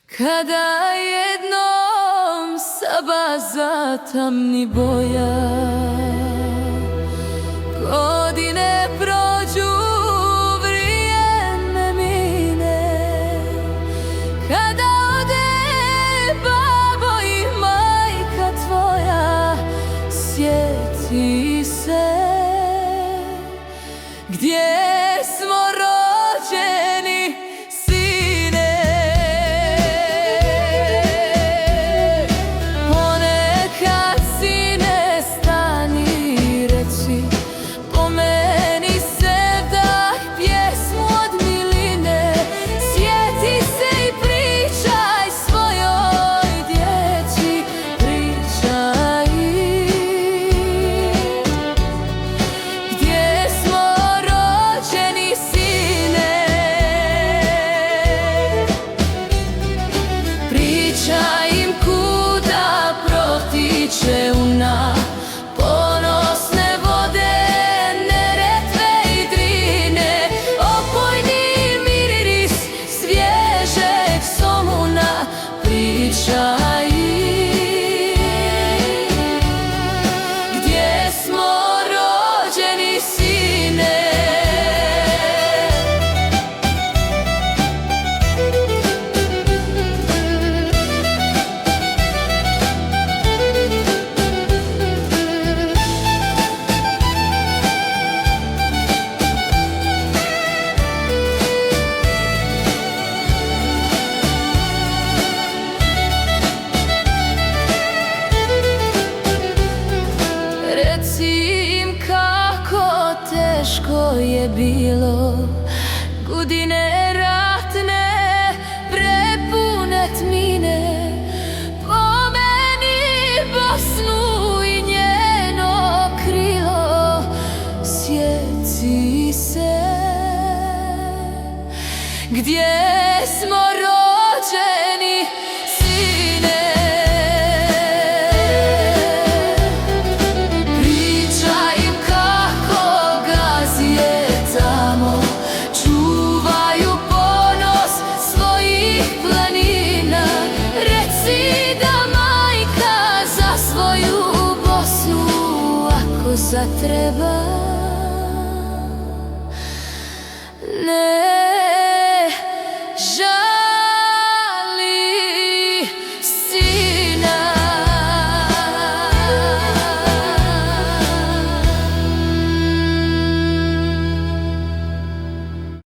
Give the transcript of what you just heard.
Kada jednom Saba zatamni boja, godine prođu, vrijeme mine. Kada ode babo i majka tvoja, sjeti se gdje smo rođeni, sine. Ponekad, sine, stani i reci, pomeni se, daj pjesmu od miline. Sjeti se i pričaj svojoj djeci, pričaj gdje smo rođeni, sine. Pričaj im kuda protiče Una, ponosne vode Neretve i Drine, opojni miris svježeg somuna. Pričaj gdje smo rođeni, sine. Reci im kako teško je bilo, godine ratne prepune tmine. Pomeni Bosnu i njeno krilo, sjeti se gdje smo rođeni, sine. Pričaj im kako gazije tamo čuvaju ponos svojih planina. Reci da majka za svoju Bosnu, ako zatreba, ne